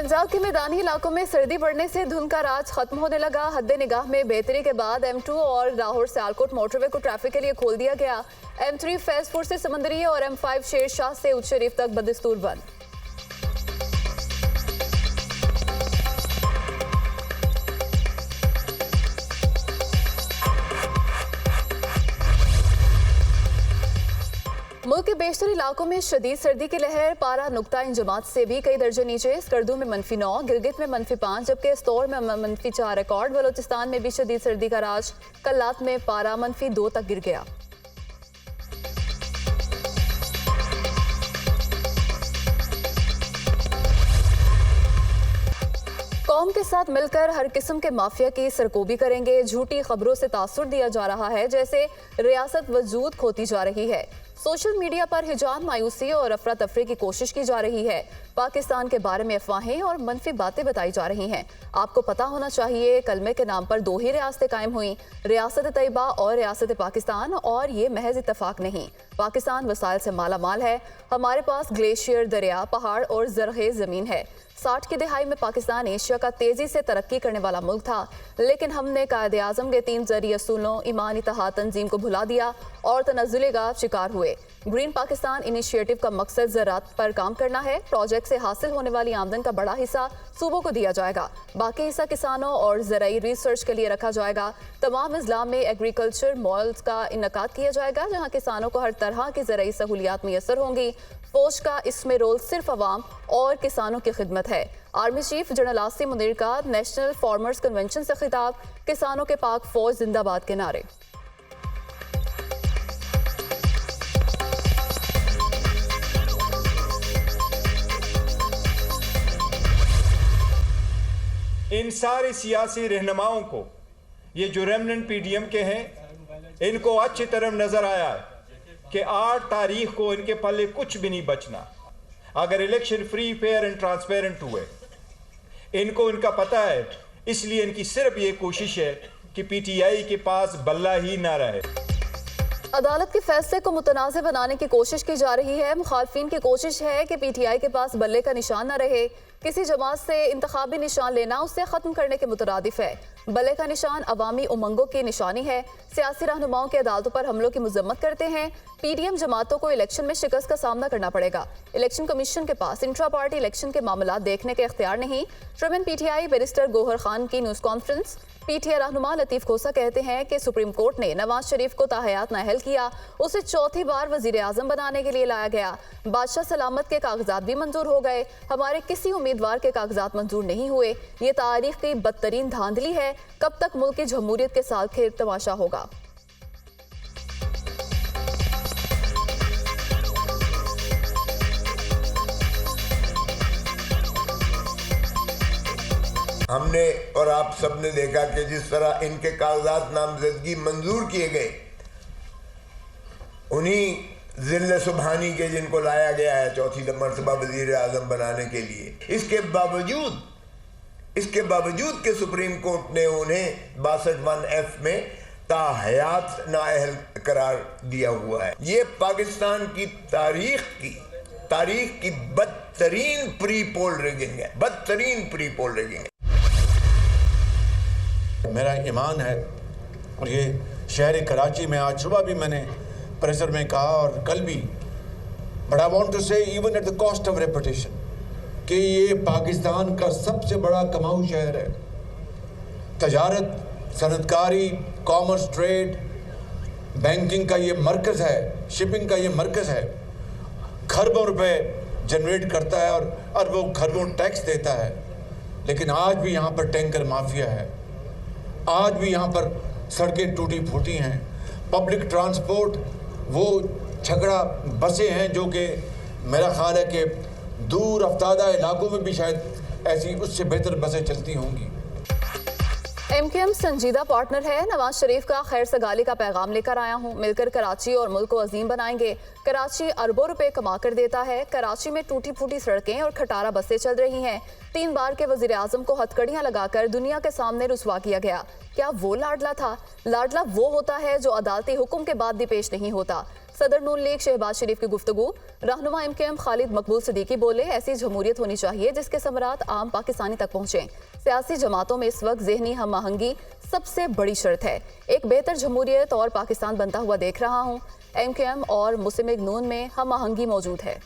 पंजाब के मैदानी इलाकों में सर्दी बढ़ने से धुंध का राज खत्म होने लगा। हद्दे निगाह में बेहतरी के बाद M2 और लाहौर सियालकोट मोटरवे को ट्रैफिक के लिए खोल दिया गया। M3 फैजपुर से समंदरी और M5 शेरशाह से उच्च शरीफ तक बदस्तूर बंद। मुल्क के बेशतर इलाकों में शदीद सर्दी की लहर। पारा नुक्ता इंजमात से भी कई दर्जे नीचे। स्कर्दू में -9, गिलगित में -5, जबकि इस्तौर में -4 रिकॉर्ड। बलोचिस्तान में भी शदीद सर्दी का राज। कल्लात में पारा -2 तक गिर गया। कौम के साथ मिलकर हर किस्म के माफिया की सरकोबी करेंगे। झूठी खबरों से तासुर दिया जा रहा है जैसे रियासत वजूद खोती जा रही है। सोशल मीडिया पर हिजान मायूसी और अफरा तफरी की कोशिश की जा रही है। पाकिस्तान के बारे में अफवाहें और मनफी बातें बताई जा रही हैं। आपको पता होना चाहिए कलमे के नाम पर 2 ही रियासतें कायम हुई, रियासत तैयबा और रियासत पाकिस्तान, और ये महज इत्तफाक नहीं। पाकिस्तान वसाइल से माला माल है। हमारे पास ग्लेशियर, दरिया, पहाड़ और ज़रख़ेज़ ज़मीन है। 60 की दहाई में पाकिस्तान एशिया का तेजी से तरक्की करने वाला मुल्क था, लेकिन हमने कायदे आज़म के 3 ज़रूरी असूलों ईमान, इत्तेहाद, तंजीम को भुला दिया और तनज़्ज़ुल गाफ शिकार हुए। ग्रीन पाकिस्तान इनिशिएटिव का मकसद ज़राअत पर काम करना है। प्रोजेक्ट से हासिल होने वाली आमदन का बड़ा हिस्सा सूबों को दिया जाएगा, बाकी हिस्सा किसानों और ज़राई रिसर्च के लिए रखा जाएगा। तमाम अज़ला में एग्रीकल्चर मॉल्स का इनकाद किया जाएगा जहाँ किसानों को हर तरह की ज़राई सहूलियात मैसर होंगी। फौज का इसमें रोल सिर्फ अवाम और किसानों की खिदमत है। Army chief general Asim Munir का नेशनल फार्मर्स कन्वेंशन से खिताब। किसानों के पाक फौज जिंदाबाद के नारे। इन सारे सियासी रहनुमाओं को, ये जो रेमनेंट PDM के हैं, इनको अच्छी तरह नजर आया है कि 8 तारीख को इनके पल्ले कुछ भी नहीं बचना अगर election free, fair and transparent हुए। इनको इनका पता है, इसलिए इनकी सिर्फ ये कोशिश है कि PTI के पास बल्ला ही ना रहे। अदालत के फैसले को मुतनाज़ बनाने की कोशिश की जा रही है। मुखालफिन की कोशिश है कि PTI के पास बल्ले का निशान न रहे। किसी जमात से इंतखाबी निशान लेना उसे ख़त्म करने के मुतरादिफ है। बल्ले का निशान अवामी उमंगों की निशानी है। सियासी रहनुमाओं के अदालतों पर हमलों की मजम्मत करते हैं। PDM जमातों को इलेक्शन में शिकस्त का सामना करना पड़ेगा। इलेक्शन कमीशन के पास इंट्रा पार्टी इलेक्शन के मामला देखने के इख्तियार नहीं। Chairman PTI barrister Gauhar Khan की न्यूज़ कॉन्फ्रेंस। PTI रहनुमा लतीफ़ खोसा कहते हैं कि सुप्रीम कोर्ट ने नवाज शरीफ को ताहयात नाअहल किया, उसे चौथी बार वज़ीर आज़म बनाने के लिए लाया गया। बादशाह सलामत के कागजात भी मंजूर हो गए, हमारे किसी उम्मीदवार के कागजात मंजूर नहीं हुए। ये तारीख की बदतरीन धांधली है। कब तक मुल्क की जमहूरियत के साथ खेल तमाशा होगा। हमने और आप सबने देखा कि जिस तरह इनके कागजात नामजदगी मंजूर किए गए, उन्हीं जिले सुबहानी के जिनको लाया गया है चौथी मरतबा वजीर आजम बनाने के लिए, इसके बावजूद के सुप्रीम कोर्ट ने उन्हें 62(1)(f) में ताहयात नाअहल करार दिया हुआ है। ये पाकिस्तान की तारीख की बदतरीन प्री पोल रिगिंग है, बदतरीन प्री पोल रिगिंग है। मेरा ईमान है, और ये शहर कराची में आज सुबह भी मैंने प्रेशर में कहा और कल भी, बट आई वांट टू से even at the cost of reputation कि ये पाकिस्तान का सबसे बड़ा कमाऊ शहर है। तजारत, सनतकारी, कॉमर्स, ट्रेड, बैंकिंग का ये मरकज़ है, शिपिंग का ये मरकज़ है। खरबों रुपए जनरेट करता है और अरबों खरबों टैक्स देता है, लेकिन आज भी यहाँ पर टैंकर माफिया है। आज भी यहाँ पर सड़कें टूटी फूटी हैं। पब्लिक ट्रांसपोर्ट वो छकड़ा बसें हैं जो कि मेरा ख्याल है कि दूर अफ्तादा इलाकों में भी शायद ऐसी उससे बेहतर बसें चलती होंगी। MKM संजीदा पार्टनर है। नवाज शरीफ का खैर सगाली का पैगाम लेकर आया हूँ। मिलकर कराची और मुल्क को अजीम बनाएंगे। कराची अरबों रुपए कमा कर देता है। कराची में टूटी फूटी सड़कें और खटारा बसें चल रही हैं। 3 बार के वजीर आजम को हथकड़ियां लगाकर दुनिया के सामने रुसवा किया गया। क्या वो लाडला था? लाडला वो होता है जो अदालती हुक्म के बाद भी पेश नहीं होता। सदर नून लीग शहबाज शरीफ की गुफ्तगू। रहनुमा MKM खालिद मकबूल सिद्दीकी बोले, ऐसी जमहूरियत होनी चाहिए जिसके समरात आम पाकिस्तानी तक पहुंचे। सियासी जमातों में इस वक्त ज़हनी हम आहंगी सबसे बड़ी शर्त है। एक बेहतर जमहूरियत और पाकिस्तान बनता हुआ देख रहा हूँ। MKM और मुस्लिम लीग नून में हम आहंगी मौजूद है।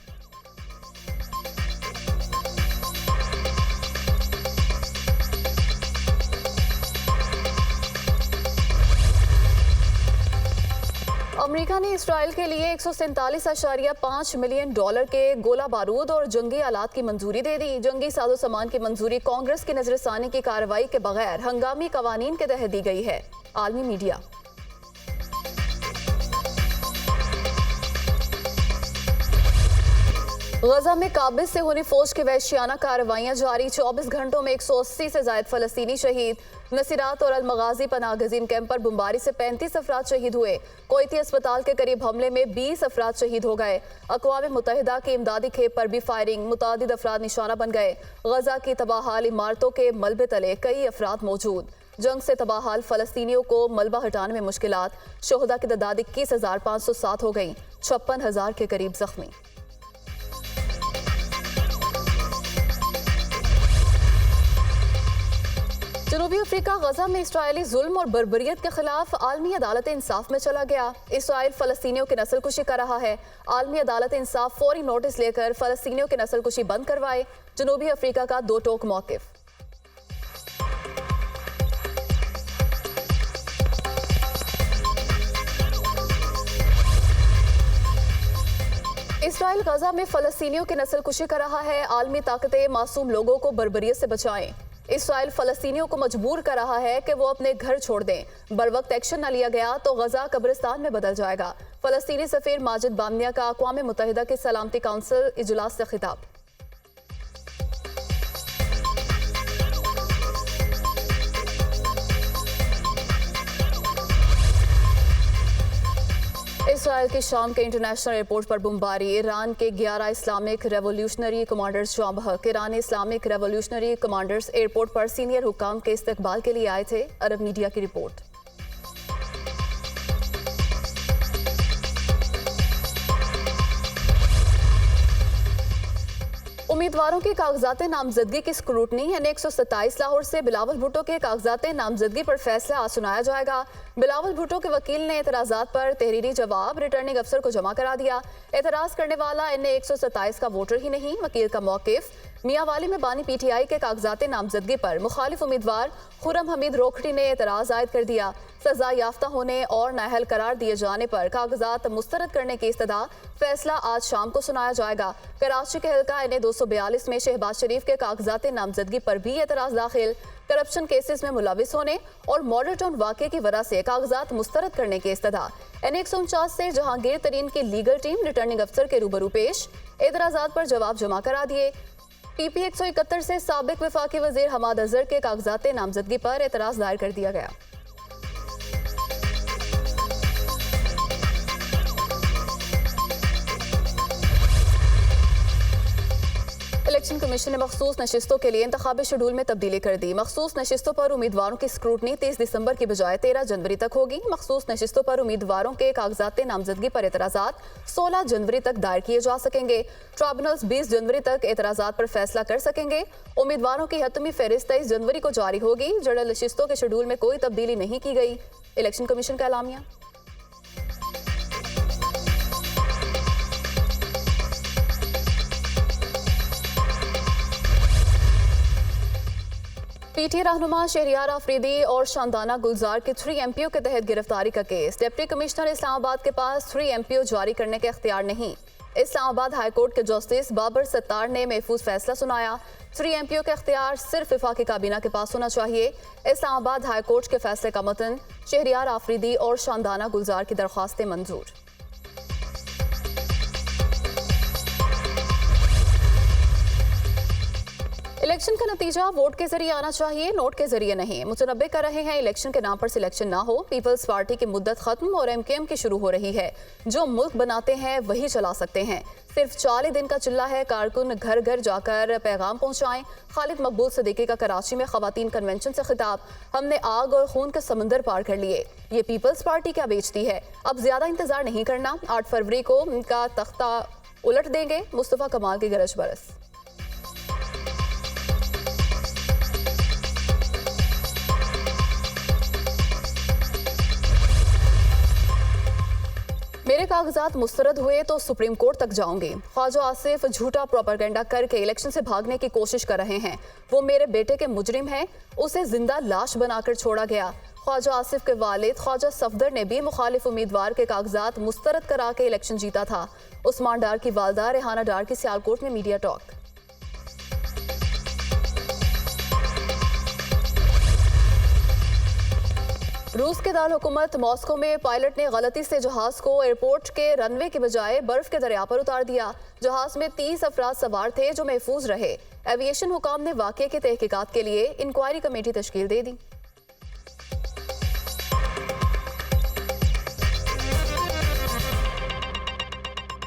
अमेरिका ने इसराइल के लिए $147.5 मिलियन के गोला बारूद और जंगी आलात की मंजूरी दे दी। जंगी साजो सामान की मंजूरी कांग्रेस की नजरसानी की कार्रवाई के बगैर हंगामी कवानीन के तहत दी गई है। आलमी मीडिया। गजा में काबिज से होनी फौज की वहशियाना कार्रवाइयां जारी। 24 घंटों में 180 से ज्यादा फलस्तीनी शहीद। नसीरात और अल-मगाजी पनाह गजीन कैंप पर बमबारी से 35 अफराद शहीद हुए। कोयती अस्पताल के करीब हमले में 20 अफराद शहीद हो गए। अक़वाम मुत्तहिदा की इमदादी खेप पर भी फायरिंग, मुतादिद अफराद निशाना बन गए। गजा की तबाहाल इमारतों के मलबे तले कई अफराद मौजूद। जंग से तबाहाल फलस्तीनियों को मलबा हटाने में मुश्किलात। शोहदा की तादाद 21,507 हो गई। 56,000 के करीब जख्मी। जनूबी अफ्रीका गजा में इसराइली जुल्म और बर्बरियत के खिलाफ आलमी अदालत इंसाफ में चला गया। इसराइल फलस्तीनियों की नस्लकुशी कर रहा है। आलमी अदालत इंसाफ फौरी नोटिस लेकर फलस्तीनियों की नस्लकुशी बंद करवाए। जनूबी अफ्रीका का दो टोक मौकिफ। इसराइल गजा में फलस्तीनियों की नस्लकुशी कर रहा है। आलमी ताकतें मासूम लोगों को बर्बरियत से बचाएं। इसराइल फलस्तीनियों को मजबूर कर रहा है कि वो अपने घर छोड़ दें। बरवक्त एक्शन न लिया गया तो गजा कब्रिस्तान में बदल जाएगा। फलस्तीनी सफीर माजिद बामनिया का अक़वाम मुत्तहिदा के सलामती काउंसिल इजलास से खिताब। इसराइल के शाम के इंटरनेशनल एयरपोर्ट पर बमबारी। ईरान के 11 इस्लामिक रेवोल्यूशनरी कमांडर्स जाँ बहक। ईरानी इस्लामिक रेवोल्यूशनरी कमांडर्स एयरपोर्ट पर सीनियर हुक्काम के इस्तकबाल के लिए आए थे। अरब मीडिया की रिपोर्ट। उम्मीदवारों के कागजात नामजदगी की स्क्रूटनी N127 लाहौर से बिलावल भुट्टो के कागजात नामजदगी पर फैसला आज सुनाया जाएगा। बिलावल भुट्टो के वकील ने एतराजात पर तहरीरी जवाब रिटर्निंग अफसर को जमा करा दिया। एतराज करने वाला N127 का वोटर ही नहीं, वकील का मौकिफ। मियांवाली में बानी PTI के कागजात नामजदगी पर मुखालिफ उम्मीदवार खुर्रम हमीद रोखड़ी ने एतराज आयद कर दिया। सजा याफ्ता होने और नाअहल करार दिए जाने पर कागजात मुस्तरद करने की इस्तदा फैसला आज शाम को सुनाया जाएगा। कराची के हल्का N242 में शहबाज शरीफ के कागजात नामजदगी पर भी एतराज दाखिल। करप्शन केसेस में मुलविस होने और मॉडल टाउन वाक़े की वजह से कागजात मुस्तरद करने की इस्तदा। N149 से जहांगीर तरीन की लीगल टीम रिटर्निंग अफसर के रूबरू पेश। एतराजात पर जवाब जमा करा दिए। PP 171 से साबिक वफाकी वजीर हमाद अजहर के कागजात नामजदगी पर एतराज दायर कर दिया गया। इलेक्शन कमीशन ने मखसूस नशिस्तों के लिए इंतखाबी शेड्यूल में तब्दीली कर दी। मखसूस नशिस्तों पर उम्मीदवारों की स्क्रूटनी 30 दिसंबर की बजाय 13 जनवरी तक होगी। मखसूस नशिस्तों पर उम्मीदवारों के कागजात नामजदगी पर एतराजात 16 जनवरी तक दायर किए जा सकेंगे। ट्राइब्यूनल्स 20 जनवरी तक एतराजात पर फैसला कर सकेंगे। उम्मीदवारों की हतमी फहरिस्त 23 जनवरी को जारी होगी। जनरल नशिस्तों के शेड्यूल में कोई तब्दीली नहीं की गई। इलेक्शन कमीशन का एलामिया। PTA रहनुमा शहरियार आफरीदी और शानदाना गुलजार के 3 MPO के तहत गिरफ्तारी का केस। डिप्टी कमिश्नर इस्लामाबाद के पास 3 MPO जारी करने के अख्तियार नहीं। इस्लामाबाद हाई कोर्ट के जस्टिस बाबर सत्तार ने महफूज फैसला सुनाया। 3 MPO के अख्तियार सिर्फ वफाकी काबीना के पास होना चाहिए। इस्लामाबाद हाई कोर्ट के फैसले का मतन शहरियार आफरीदी और शानदाना गुलजार की दरख्वास्तें मंजूर। इलेक्शन का नतीजा वोट के जरिए आना चाहिए, नोट के जरिए नहीं। मुतनब्बे कर रहे हैं इलेक्शन के नाम पर सिलेक्शन ना हो। पीपल्स पार्टी की मुद्दत खत्म और MKM की शुरू हो रही है। जो मुल्क बनाते हैं वही चला सकते हैं। सिर्फ 40 दिन का चिल्ला है, कारकुन घर घर जाकर पैगाम पहुंचाएं। खालिद मकबूल सिद्दीकी का कराची में खवातीन कन्वेंशन से खिताब, हमने आग और खून के समंदर पार कर लिए, ये पीपल्स पार्टी क्या बेचती है, अब ज्यादा इंतजार नहीं करना, 8 फरवरी को इनका तख्ता उलट देंगे, मुस्तफा कमाल की गरज बरस। मेरे कागजात मुस्तरद हुए तो सुप्रीम कोर्ट तक जाऊंगी। ख्वाजा आसिफ झूठा प्रोपेगेंडा करके इलेक्शन से भागने की कोशिश कर रहे हैं। वो मेरे बेटे के मुजरिम हैं, उसे जिंदा लाश बनाकर छोड़ा गया। ख्वाजा आसिफ के वालिद ख्वाजा सफदर ने भी मुखालिफ उम्मीदवार के कागजात मुस्तरद करा के इलेक्शन जीता था। उस्मान डार की वालदा रेहाना डार की सियालकोट में मीडिया टॉक। रूस के दार हुकूमत मॉस्को में पायलट ने गलती से जहाज को एयरपोर्ट के रनवे के बजाय बर्फ के दरिया पर उतार दिया। जहाज में 30 अफराद सवार थे जो महफूज रहे। एविएशन हुकाम ने वाकये की तहकीकात के लिए इंक्वायरी कमेटी तश्कील दे दी।